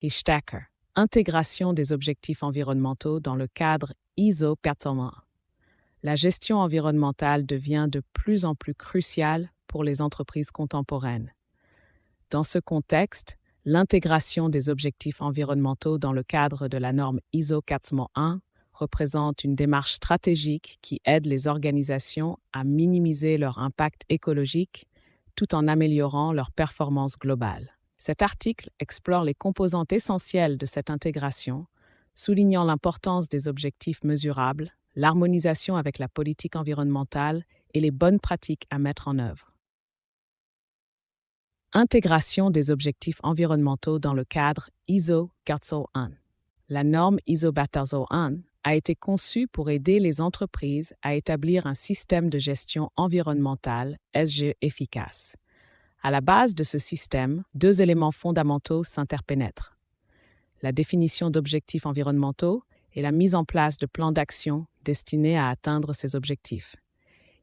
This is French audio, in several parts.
Ishtaker, intégration des objectifs environnementaux dans le cadre ISO 401. La gestion environnementale devient de plus en plus cruciale pour les entreprises contemporaines. Dans ce contexte, l'intégration des objectifs environnementaux dans le cadre de la norme ISO 401 représente une démarche stratégique qui aide les organisations à minimiser leur impact écologique tout en améliorant leur performance globale. Cet article explore les composantes essentielles de cette intégration, soulignant l'importance des objectifs mesurables, l'harmonisation avec la politique environnementale et les bonnes pratiques à mettre en œuvre. Intégration des objectifs environnementaux dans le cadre ISO 401. La norme ISO 401 a été conçue pour aider les entreprises à établir un système de gestion environnementale SGE efficace. À la base de ce système, deux éléments fondamentaux s'interpénètrent: la définition d'objectifs environnementaux et la mise en place de plans d'action destinés à atteindre ces objectifs.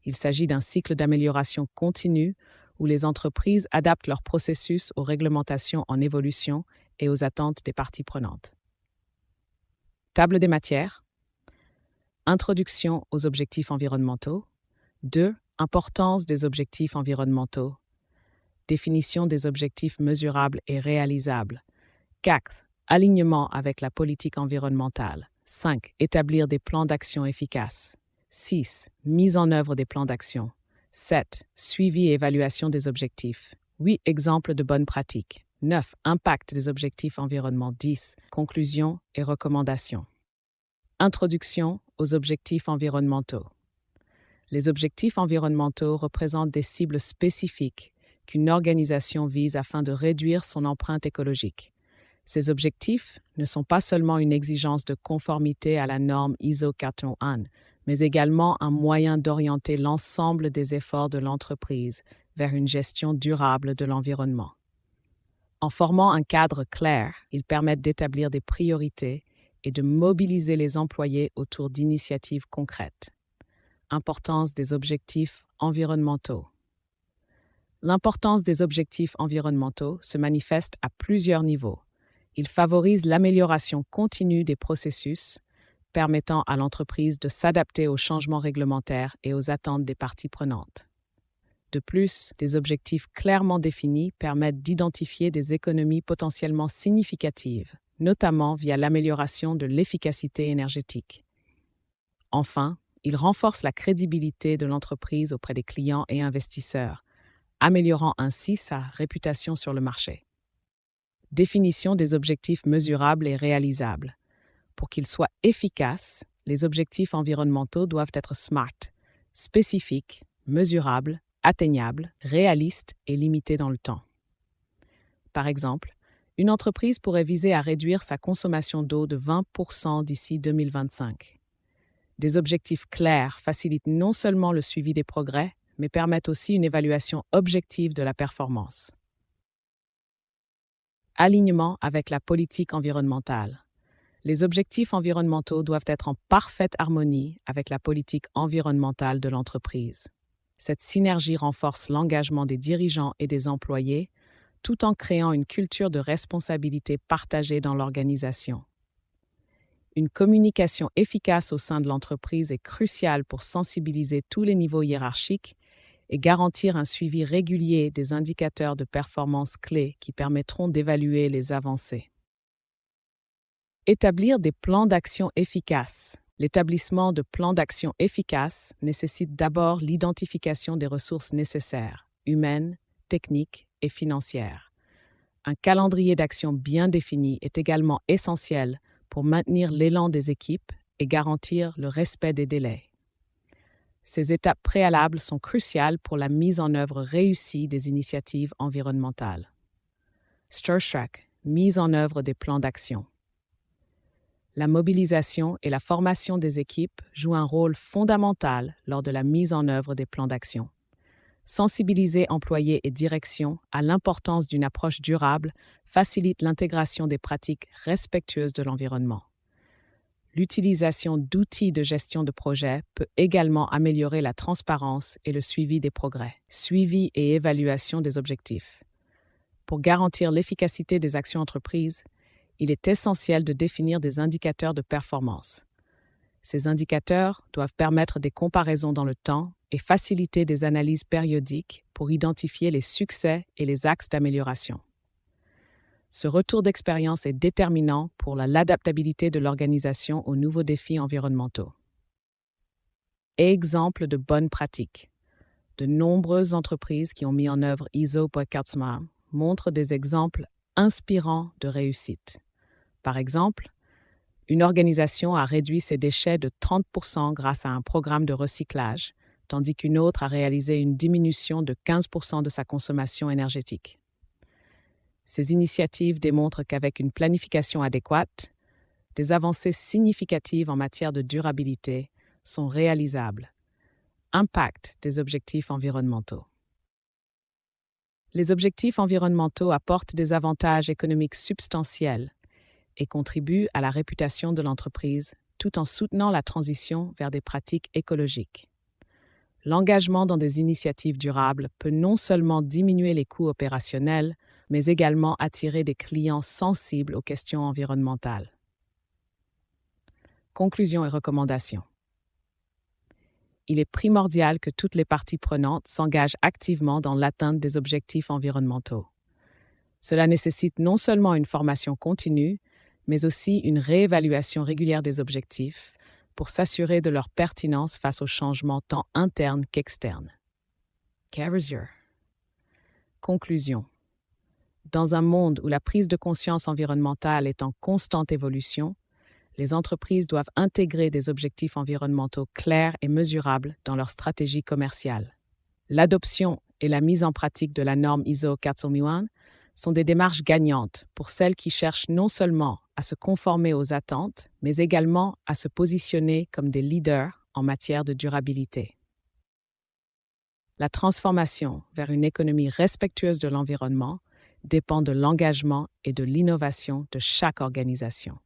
Il s'agit d'un cycle d'amélioration continue où les entreprises adaptent leurs processus aux réglementations en évolution et aux attentes des parties prenantes. Table des matières. Introduction aux objectifs environnementaux. 2. Importance des objectifs environnementaux. Définition des objectifs mesurables et réalisables. 4. Alignement avec la politique environnementale. 5. Établir des plans d'action efficaces. 6. Mise en œuvre des plans d'action. 7. Suivi et évaluation des objectifs. 8. Exemples de bonnes pratiques. 9. Impact des objectifs environnementaux. 10. Conclusions et recommandations. Introduction aux objectifs environnementaux. Les objectifs environnementaux représentent des cibles spécifiques qu'une organisation vise afin de réduire son empreinte écologique. Ces objectifs ne sont pas seulement une exigence de conformité à la norme ISO 401, mais également un moyen d'orienter l'ensemble des efforts de l'entreprise vers une gestion durable de l'environnement. En formant un cadre clair, ils permettent d'établir des priorités et de mobiliser les employés autour d'initiatives concrètes. Importance des objectifs environnementaux. L'importance des objectifs environnementaux se manifeste à plusieurs niveaux. Ils favorisent l'amélioration continue des processus, permettant à l'entreprise de s'adapter aux changements réglementaires et aux attentes des parties prenantes. De plus, des objectifs clairement définis permettent d'identifier des économies potentiellement significatives, notamment via l'amélioration de l'efficacité énergétique. Enfin, ils renforcent la crédibilité de l'entreprise auprès des clients et investisseurs, améliorant ainsi sa réputation sur le marché. Définition des objectifs mesurables et réalisables. Pour qu'ils soient efficaces, les objectifs environnementaux doivent être SMART, spécifiques, mesurables, atteignables, réalistes et limités dans le temps. Par exemple, une entreprise pourrait viser à réduire sa consommation d'eau de 20% d'ici 2025. Des objectifs clairs facilitent non seulement le suivi des progrès, mais permettent aussi une évaluation objective de la performance. Alignement avec la politique environnementale. Les objectifs environnementaux doivent être en parfaite harmonie avec la politique environnementale de l'entreprise. Cette synergie renforce l'engagement des dirigeants et des employés, tout en créant une culture de responsabilité partagée dans l'organisation. Une communication efficace au sein de l'entreprise est cruciale pour sensibiliser tous les niveaux hiérarchiques et garantir un suivi régulier des indicateurs de performance clés qui permettront d'évaluer les avancées. Établir des plans d'action efficaces. L'établissement de plans d'action efficaces nécessite d'abord l'identification des ressources nécessaires, humaines, techniques et financières. Un calendrier d'action bien défini est également essentiel pour maintenir l'élan des équipes et garantir le respect des délais. Ces étapes préalables sont cruciales pour la mise en œuvre réussie des initiatives environnementales. Stir-Track, mise en œuvre des plans d'action. La mobilisation et la formation des équipes jouent un rôle fondamental lors de la mise en œuvre des plans d'action. Sensibiliser employés et direction à l'importance d'une approche durable facilite l'intégration des pratiques respectueuses de l'environnement. L'utilisation d'outils de gestion de projet peut également améliorer la transparence et le suivi des progrès. Suivi et évaluation des objectifs. Pour garantir l'efficacité des actions entreprises, il est essentiel de définir des indicateurs de performance. Ces indicateurs doivent permettre des comparaisons dans le temps et faciliter des analyses périodiques pour identifier les succès et les axes d'amélioration. Ce retour d'expérience est déterminant pour l'adaptabilité de l'organisation aux nouveaux défis environnementaux. Exemple de bonnes pratiques. De nombreuses entreprises qui ont mis en œuvre ISO 40000 montrent des exemples inspirants de réussite. Par exemple, une organisation a réduit ses déchets de 30% grâce à un programme de recyclage, tandis qu'une autre a réalisé une diminution de 15% de sa consommation énergétique. Ces initiatives démontrent qu'avec une planification adéquate, des avancées significatives en matière de durabilité sont réalisables. Impact des objectifs environnementaux. Les objectifs environnementaux apportent des avantages économiques substantiels et contribuent à la réputation de l'entreprise tout en soutenant la transition vers des pratiques écologiques. L'engagement dans des initiatives durables peut non seulement diminuer les coûts opérationnels, mais également attirer des clients sensibles aux questions environnementales. Conclusions et recommandations. Il est primordial que toutes les parties prenantes s'engagent activement dans l'atteinte des objectifs environnementaux. Cela nécessite non seulement une formation continue, mais aussi une réévaluation régulière des objectifs pour s'assurer de leur pertinence face aux changements tant internes qu'externes. Carrier. Conclusion. Dans un monde où la prise de conscience environnementale est en constante évolution, les entreprises doivent intégrer des objectifs environnementaux clairs et mesurables dans leur stratégie commerciale. L'adoption et la mise en pratique de la norme ISO 40001 sont des démarches gagnantes pour celles qui cherchent non seulement à se conformer aux attentes, mais également à se positionner comme des leaders en matière de durabilité. La transformation vers une économie respectueuse de l'environnement dépend de l'engagement et de l'innovation de chaque organisation.